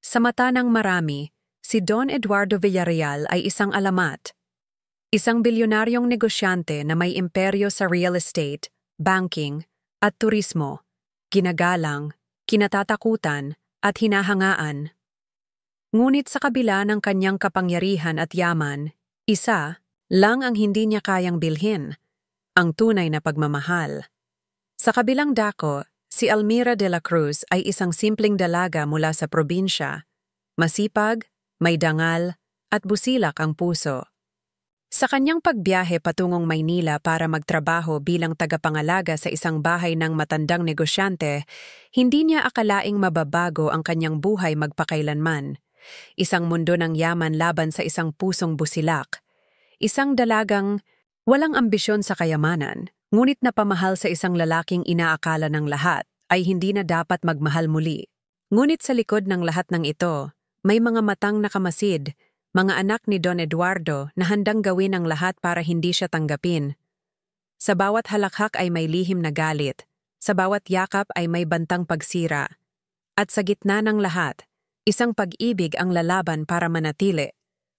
Sa mata ng marami, si Don Eduardo Villarreal ay isang alamat. Isang bilyonaryong negosyante na may imperyo sa real estate, banking, at turismo, ginagalang, kinatatakutan, at hinahangaan. Ngunit sa kabila ng kanyang kapangyarihan at yaman, isa lang ang hindi niya kayang bilhin, ang tunay na pagmamahal. Sa kabilang dako, si Almira de la Cruz ay isang simpleng dalaga mula sa probinsya, masipag, may dangal, at busilak ang puso. Sa kanyang pagbiyahe patungong Maynila para magtrabaho bilang tagapangalaga sa isang bahay ng matandang negosyante, hindi niya akalaing mababago ang kanyang buhay magpakailanman. Isang mundo ng yaman laban sa isang pusong busilak. Isang dalagang walang ambisyon sa kayamanan, ngunit napamahal sa isang lalaking inaakala ng lahat ay hindi na dapat magmahal muli. Ngunit sa likod ng lahat ng ito, may mga matang nakamasid, mga anak ni Don Eduardo na handang gawin ang lahat para hindi siya tanggapin. Sa bawat halakhak ay may lihim na galit, sa bawat yakap ay may bantang pagsira. At sa gitna ng lahat, isang pag-ibig ang lalaban para manatili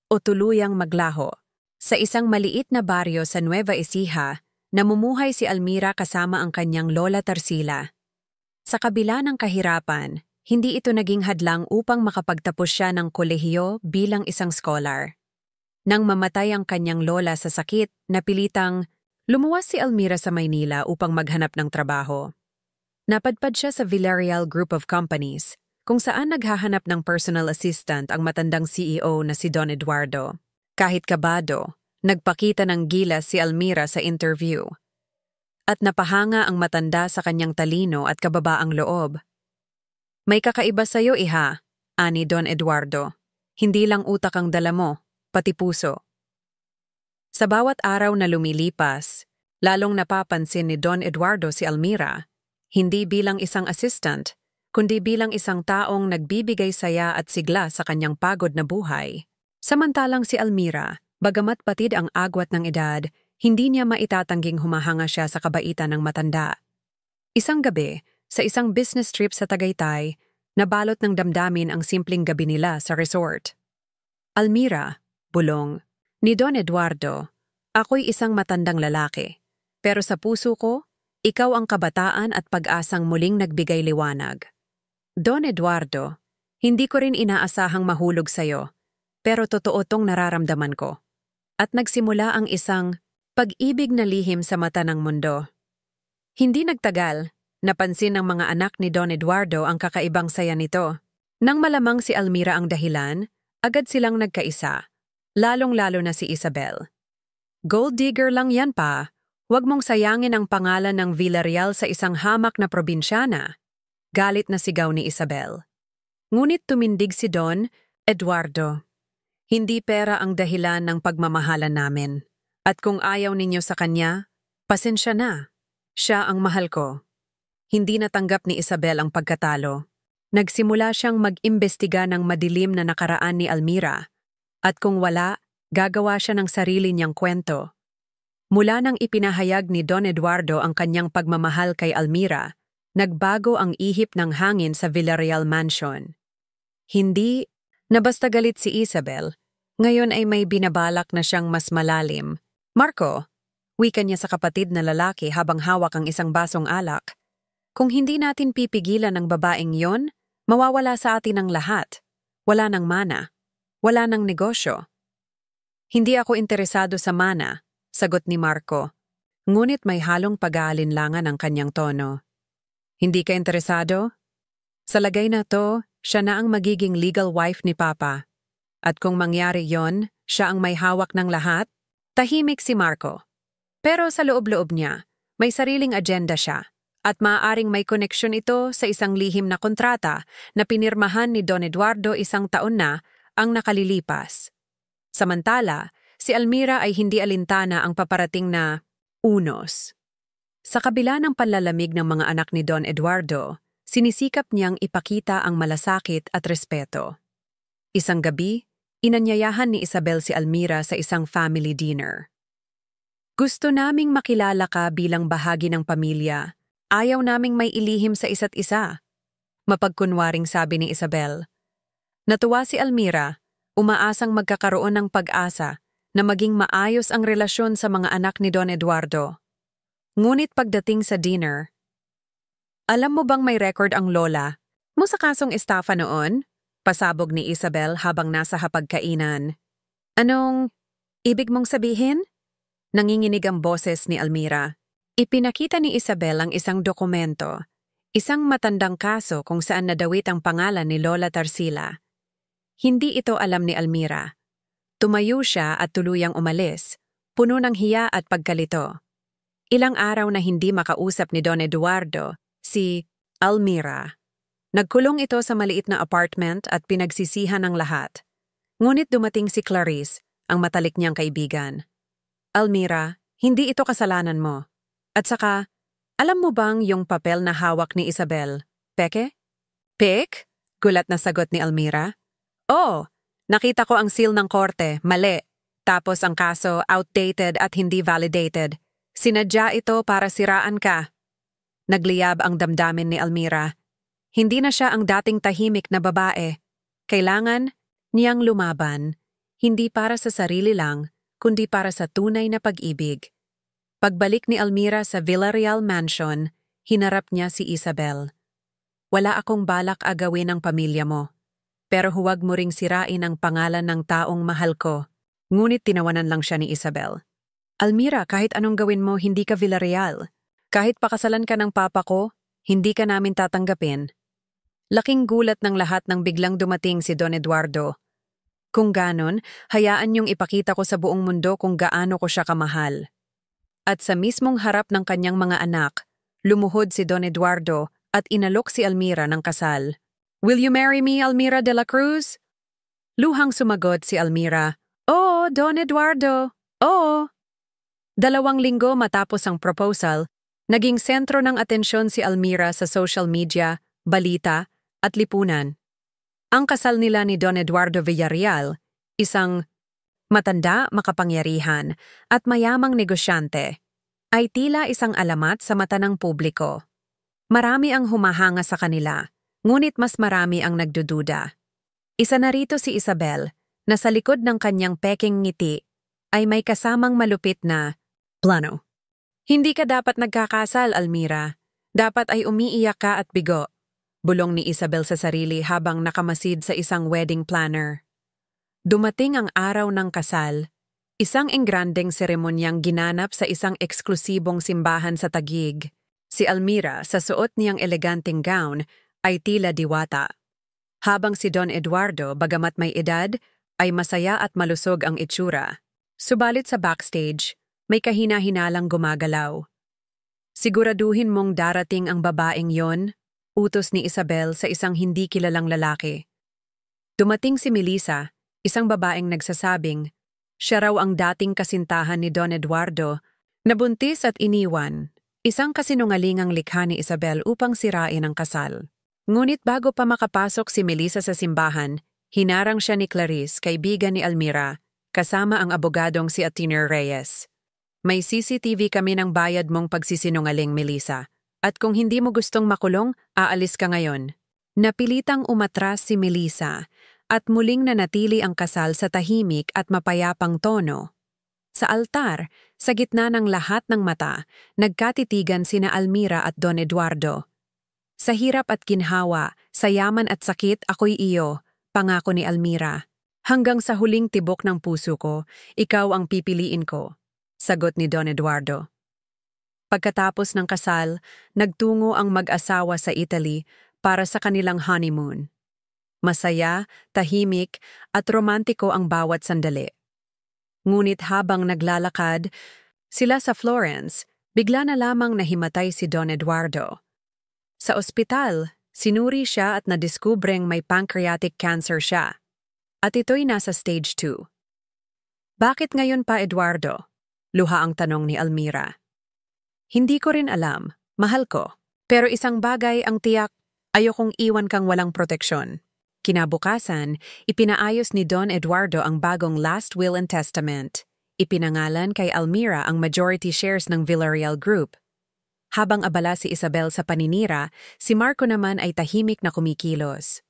o tuluyang maglaho. Sa isang maliit na baryo sa Nueva Ecija, namumuhay si Almira kasama ang kanyang lola Tarsila. Sa kabila ng kahirapan, hindi ito naging hadlang upang makapagtapos siya ng kolehiyo bilang isang scholar. Nang mamatay ang kanyang lola sa sakit, napilitang lumuwas si Almira sa Maynila upang maghanap ng trabaho. Napadpad siya sa Villarreal Group of Companies, kung saan naghahanap ng personal assistant ang matandang CEO na si Don Eduardo. Kahit kabado, nagpakita ng gilas si Almira sa interview. At napahanga ang matanda sa kanyang talino at kababaang loob. May kakaiba sa'yo, iha, ani Don Eduardo. Hindi lang utak ang dala mo, pati puso. Sa bawat araw na lumilipas, lalong napapansin ni Don Eduardo si Almira, hindi bilang isang assistant, kundi bilang isang taong nagbibigay saya at sigla sa kanyang pagod na buhay. Samantalang si Almira, bagamat batid ang agwat ng edad, hindi niya maitatangging humahanga siya sa kabaitan ng matanda. Isang gabi, sa isang business trip sa Tagaytay, nabalot ng damdamin ang simpleng gabi nila sa resort. Almira, bulong, ni Don Eduardo, ako'y isang matandang lalaki, pero sa puso ko, ikaw ang kabataan at pag-asang muling nagbigay liwanag. Don Eduardo, hindi ko rin inaasahang mahulog sa'yo, pero totoo tong nararamdaman ko. At nagsimula ang isang pag-ibig na lihim sa mata ng mundo. Hindi nagtagal, napansin ng mga anak ni Don Eduardo ang kakaibang saya nito. Nang malamang si Almira ang dahilan, agad silang nagkaisa, lalong-lalo na si Isabel. Gold digger lang yan pa, huwag mong sayangin ang pangalan ng Villarreal sa isang hamak na probinsyana. Galit na sigaw ni Isabel. Ngunit tumindig si Don Eduardo. Hindi pera ang dahilan ng pagmamahalan namin. At kung ayaw ninyo sa kanya, pasensya na. Siya ang mahal ko. Hindi natanggap ni Isabel ang pagkatalo. Nagsimula siyang mag-imbestiga ng madilim na nakaraan ni Almira. At kung wala, gagawa siya ng sarili niyang kwento. Mula nang ipinahayag ni Don Eduardo ang kanyang pagmamahal kay Almira, nagbago ang ihip ng hangin sa Villarreal Mansion. Hindi na basta galit si Isabel, ngayon ay may binabalak na siyang mas malalim. Marco, wika niya sa kapatid na lalaki habang hawak ang isang basong alak. Kung hindi natin pipigilan ang babaeng yon, mawawala sa atin ang lahat. Wala ng mana. Wala ng negosyo. Hindi ako interesado sa mana, sagot ni Marco. Ngunit may halong pag-aalinlangan ang kanyang tono. Hindi ka interesado? Sa lagay na to, siya na ang magiging legal wife ni Papa. At kung mangyari yon, siya ang may hawak ng lahat? Tahimik si Marco. Pero sa loob-loob niya, may sariling agenda siya. At maaaring may koneksyon ito sa isang lihim na kontrata na pinirmahan ni Don Eduardo isang taon na ang nakalilipas. Samantala, si Almira ay hindi alintana ang paparating na unos. Sa kabila ng panlalamig ng mga anak ni Don Eduardo, sinisikap niyang ipakita ang malasakit at respeto. Isang gabi, inanyayahan ni Isabel si Almira sa isang family dinner. Gusto naming makilala ka bilang bahagi ng pamilya. Ayaw naming may ilihim sa isa't isa. Mapagkunwaring sabi ni Isabel. Natuwa si Almira, umaasang magkakaroon ng pag-asa na maging maayos ang relasyon sa mga anak ni Don Eduardo. Ngunit pagdating sa dinner, alam mo bang may record ang lola mo sa kasong estafa noon? Pasabog ni Isabel habang nasa hapagkainan. Anong ibig mong sabihin? Nanginginig ang boses ni Almira. Ipinakita ni Isabel ang isang dokumento, isang matandang kaso kung saan nadawit ang pangalan ni Lola Tarsila. Hindi ito alam ni Almira. Tumayo siya at tuluyang umalis, puno ng hiya at pagkalito. Ilang araw na hindi makausap ni Don Eduardo, si Almira. Nagkulong ito sa maliit na apartment at pinagsisihan ng lahat. Ngunit dumating si Clarice, ang matalik niyang kaibigan. Almira, hindi ito kasalanan mo. At saka, alam mo bang yung papel na hawak ni Isabel? Peke? Pek? Gulat na sagot ni Almira. Oo, nakita ko ang seal ng korte, mali. Tapos ang kaso outdated at hindi validated. Sinadya ito para siraan ka. Nagliyab ang damdamin ni Almira. Hindi na siya ang dating tahimik na babae. Kailangan niyang lumaban, hindi para sa sarili lang, kundi para sa tunay na pag-ibig. Pagbalik ni Almira sa Villarreal Mansion, hinarap niya si Isabel. Wala akong balak agawin ang pamilya mo, pero huwag mo ring sirain ang pangalan ng taong mahal ko. Ngunit tinawanan lang siya ni Isabel. Almira, kahit anong gawin mo, hindi ka Villarreal. Kahit pakasalan ka ng papa ko, hindi ka namin tatanggapin. Laking gulat ng lahat nang biglang dumating si Don Eduardo. Kung ganon, hayaan niyong ipakita ko sa buong mundo kung gaano ko siya kamahal. At sa mismong harap ng kanyang mga anak, lumuhod si Don Eduardo at inalok si Almira ng kasal. Will you marry me, Almira de la Cruz? Luhang sumagot si Almira. Oo, Don Eduardo. Oo. 2 linggo matapos ang proposal, naging sentro ng atensyon si Almira sa social media, balita, at lipunan. Ang kasal nila ni Don Eduardo Villarreal, isang matanda, makapangyarihan, at mayamang negosyante, ay tila isang alamat sa mata ng publiko. Marami ang humahanga sa kanila, ngunit mas marami ang nagdududa. Isa na rito si Isabel, na sa likod ng kanyang peking ngiti, ay may kasamang malupit na plano. Hindi ka dapat nagkakasal, Almira. Dapat ay umiiyak ka at bigo. Bulong ni Isabel sa sarili habang nakamasid sa isang wedding planner. Dumating ang araw ng kasal, isang engrandeng seremonyang ginanap sa isang eksklusibong simbahan sa Taguig. Si Almira, sa suot niyang eleganteng gown, ay tila diwata. Habang si Don Eduardo, bagamat may edad, ay masaya at malusog ang itsura. Subalit sa backstage, may kahina-hinalang gumagalaw. Siguraduhin mong darating ang babaeng yon, utos ni Isabel sa isang hindi kilalang lalaki. Dumating si Melissa, isang babaeng nagsasabing, siya raw ang dating kasintahan ni Don Eduardo, nabuntis at iniwan, isang kasinungalingang likha ni Isabel upang sirain ang kasal. Ngunit bago pa makapasok si Melissa sa simbahan, hinarang siya ni Clarice, kaibigan ni Almira, kasama ang abogadong si Atiner Reyes. May CCTV kami ng bayad mong pagsisinungaling, Melissa. At kung hindi mo gustong makulong, aalis ka ngayon. Napilitang umatras si Melissa at muling nanatili ang kasal sa tahimik at mapayapang tono. Sa altar, sa gitna ng lahat ng mata, nagkatitigan sina Almira at Don Eduardo. Sa hirap at ginhawa, sa yaman at sakit, ako'y iyo, pangako ni Almira. Hanggang sa huling tibok ng puso ko, ikaw ang pipiliin ko, sagot ni Don Eduardo. Pagkatapos ng kasal, nagtungo ang mag-asawa sa Italy para sa kanilang honeymoon. Masaya, tahimik, at romantiko ang bawat sandali. Ngunit habang naglalakad sila sa Florence, bigla na lamang nahimatay si Don Eduardo. Sa ospital, sinuri siya at nadiskubreng may pancreatic cancer siya. At ito'y nasa stage 2. Bakit ngayon pa, Eduardo? Luha ang tanong ni Almira. Hindi ko rin alam, mahal ko. Pero isang bagay ang tiyak, ayokong iwan kang walang proteksyon. Kinabukasan, ipinaayos ni Don Eduardo ang bagong last will and testament. Ipinangalan kay Almira ang majority shares ng Villarreal Group. Habang abala si Isabel sa paninira, si Marco naman ay tahimik na kumikilos.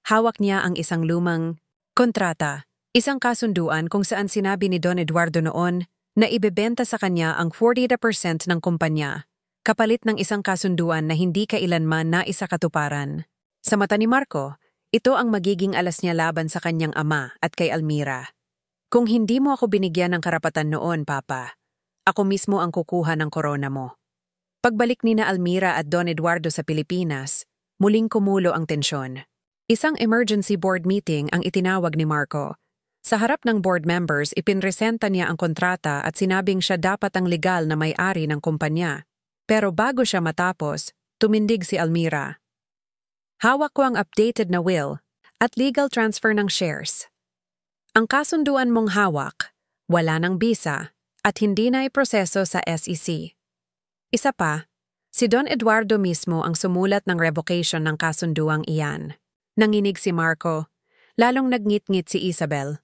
Hawak niya ang isang lumang kontrata, isang kasunduan kung saan sinabi ni Don Eduardo noon na ibebenta sa kanya ang 40% ng kumpanya, kapalit ng isang kasunduan na hindi kailanman naisakatuparan. Sa mata ni Marco, ito ang magiging alas niya laban sa kanyang ama at kay Almira. Kung hindi mo ako binigyan ng karapatan noon, Papa, ako mismo ang kukuha ng korona mo. Pagbalik ni na Almira at Don Eduardo sa Pilipinas, muling kumulo ang tensyon. Isang emergency board meeting ang itinawag ni Marco. Sa harap ng board members, ipinresenta niya ang kontrata at sinabing siya dapat ang legal na may-ari ng kumpanya. Pero bago siya matapos, tumindig si Almira. Hawak ko ang updated na will at legal transfer ng shares. Ang kasunduan mong hawak, wala ng bisa at hindi na iproseso sa SEC. Isa pa, si Don Eduardo mismo ang sumulat ng revocation ng kasunduang iyan. Nanginig si Marco, lalong nagngit-ngit si Isabel.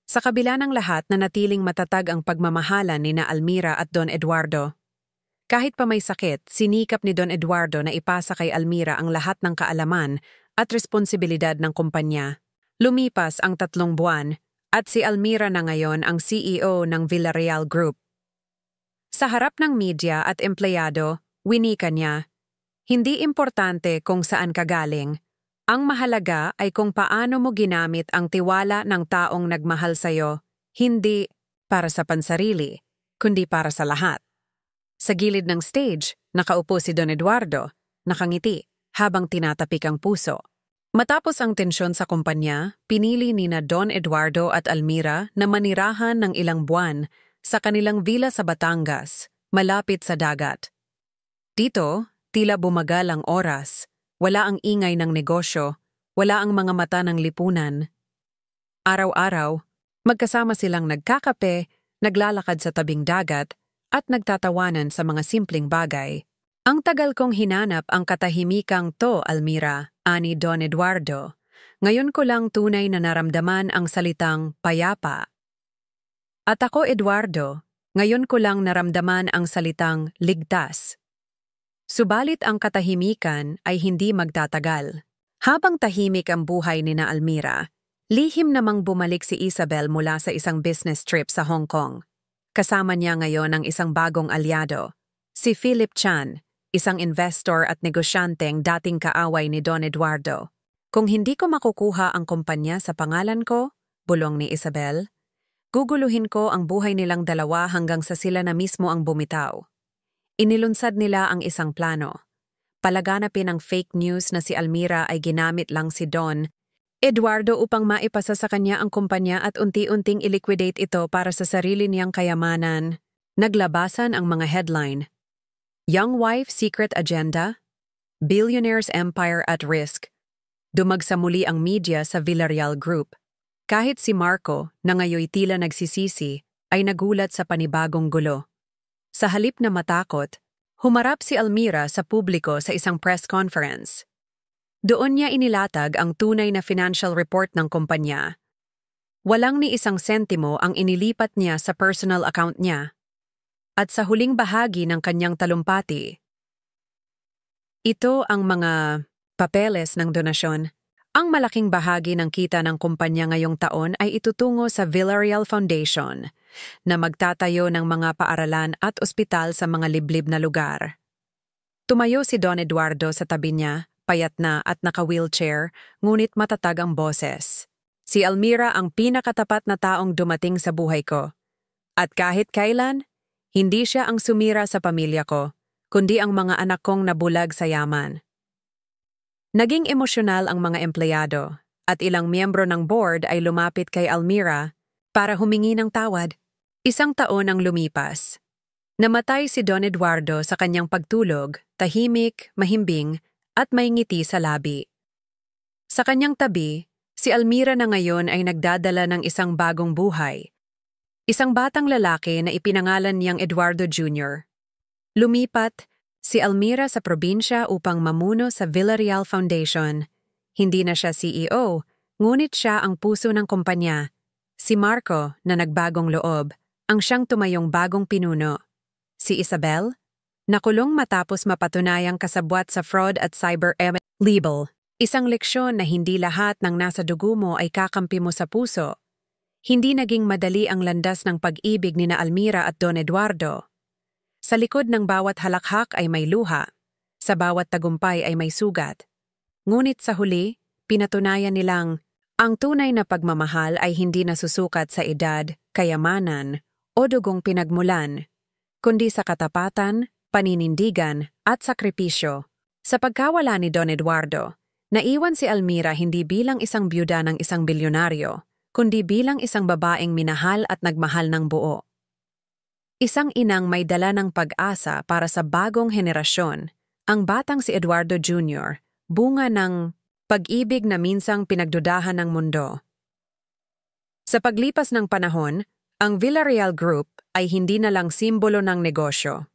Sa kabila ng lahat na natiling matatag ang pagmamahalan ni na Almira at Don Eduardo. Kahit pa may sakit, sinikap ni Don Eduardo na ipasa kay Almira ang lahat ng kaalaman at responsibilidad ng kumpanya. Lumipas ang 3 buwan at si Almira na ngayon ang CEO ng Villarreal Group. Sa harap ng media at empleyado, winika niya, hindi importante kung saan ka galing. Ang mahalaga ay kung paano mo ginamit ang tiwala ng taong nagmahal sa'yo, hindi para sa pansarili, kundi para sa lahat. Sa gilid ng stage, nakaupo si Don Eduardo, nakangiti, habang tinatapik ang puso. Matapos ang tensyon sa kumpanya, pinili ni na Don Eduardo at Almira na manirahan ng ilang buwan sa kanilang villa sa Batangas, malapit sa dagat. Dito, tila bumagal ang oras, wala ang ingay ng negosyo, wala ang mga mata ng lipunan. Araw-araw, magkasama silang nagkakape, naglalakad sa tabing dagat, at nagtatawanan sa mga simpleng bagay. Ang tagal kong hinanap ang katahimikang to, Almira, ani Don Eduardo. Ngayon ko lang tunay na naramdaman ang salitang payapa. At ako, Eduardo, ngayon ko lang naramdaman ang salitang ligtas. Subalit ang katahimikan ay hindi magtatagal. Habang tahimik ang buhay ni na Almira, lihim namang bumalik si Isabel mula sa isang business trip sa Hong Kong. Kasama niya ngayon ang isang bagong alyado, si Philip Chan, isang investor at negosyanteng dating kaaway ni Don Eduardo. Kung hindi ko makukuha ang kumpanya sa pangalan ko, bulong ni Isabel, guguluhin ko ang buhay nilang dalawa hanggang sa sila na mismo ang bumitaw. Inilunsad nila ang isang plano. Palaganapin ang fake news na si Almira ay ginamit lang si Don Eduardo upang maipasa sa kanya ang kumpanya at unti-unting iliquidate ito para sa sarili niyang kayamanan. Naglabasan ang mga headline. Young Wife Secret Agenda? Billionaire's Empire at Risk. Dumagsa muli ang media sa Villarreal Group. Kahit si Marco, na ngayoy tila nagsisisi, ay nagulat sa panibagong gulo. Sa halip na matakot, humarap si Almira sa publiko sa isang press conference. Doon niya inilatag ang tunay na financial report ng kumpanya. Walang ni isang sentimo ang inilipat niya sa personal account niya. At sa huling bahagi ng kanyang talumpati, ito ang mga papeles ng donasyon. Ang malaking bahagi ng kita ng kumpanya ngayong taon ay itutungo sa Villarreal Foundation, na magtatayo ng mga paaralan at ospital sa mga liblib na lugar. Tumayo si Don Eduardo sa tabi niya, payat na at naka-wheelchair, ngunit matatag ang boses. Si Almira ang pinakatapat na taong dumating sa buhay ko. At kahit kailan, hindi siya ang sumira sa pamilya ko, kundi ang mga anak kong nabulag sa yaman. Naging emosyonal ang mga empleyado, at ilang miyembro ng board ay lumapit kay Almira para humingi ng tawad. 1 taon ang lumipas. Namatay si Don Eduardo sa kanyang pagtulog, tahimik, mahimbing, at may ngiti sa labi. Sa kanyang tabi, si Almira na ngayon ay nagdadala ng isang bagong buhay. Isang batang lalaki na ipinangalan niyang Eduardo Jr. Lumipat si Almira sa probinsya upang mamuno sa Villarreal Foundation. Hindi na siya CEO, ngunit siya ang puso ng kumpanya. Si Marco, na nagbagong loob, ang siyang tumayong bagong pinuno. Si Isabel, nakulong matapos mapatunayang kasabwat sa fraud at cyber libel. Isang leksyon na hindi lahat ng nasa dugo mo ay kakampi mo sa puso. Hindi naging madali ang landas ng pag-ibig ni na Almira at Don Eduardo. Sa likod ng bawat halakhak ay may luha. Sa bawat tagumpay ay may sugat. Ngunit sa huli, pinatunayan nilang ang tunay na pagmamahal ay hindi nasusukat sa edad, kayamanan, o dugong pinagmulan, kundi sa katapatan, paninindigan, at sakripisyo. Sa pagkawala ni Don Eduardo, naiwan si Almira hindi bilang isang byuda ng isang bilyonaryo, kundi bilang isang babaeng minahal at nagmahal ng buo. Isang inang may dala ng pag-asa para sa bagong henerasyon, ang batang si Eduardo Jr., bunga ng pag-ibig na minsang pinagdudahan ng mundo. Sa paglipas ng panahon, ang Villarreal Group ay hindi na lang simbolo ng negosyo.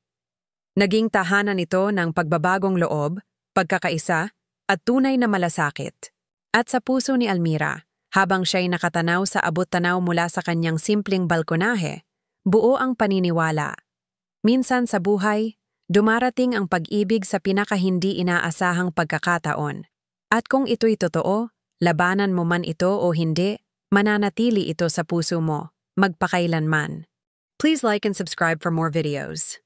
Naging tahanan ito ng pagbabagong loob, pagkakaisa, at tunay na malasakit. At sa puso ni Almira, habang siya'y nakatanaw sa abot-tanaw mula sa kanyang simpleng balkonahe, buo ang paniniwala. Minsan sa buhay, dumarating ang pag-ibig sa pinakahindi inaasahang pagkakataon. At kung ito'y totoo, labanan mo man ito o hindi, mananatili ito sa puso mo, magpakailanman. Please like and subscribe for more videos.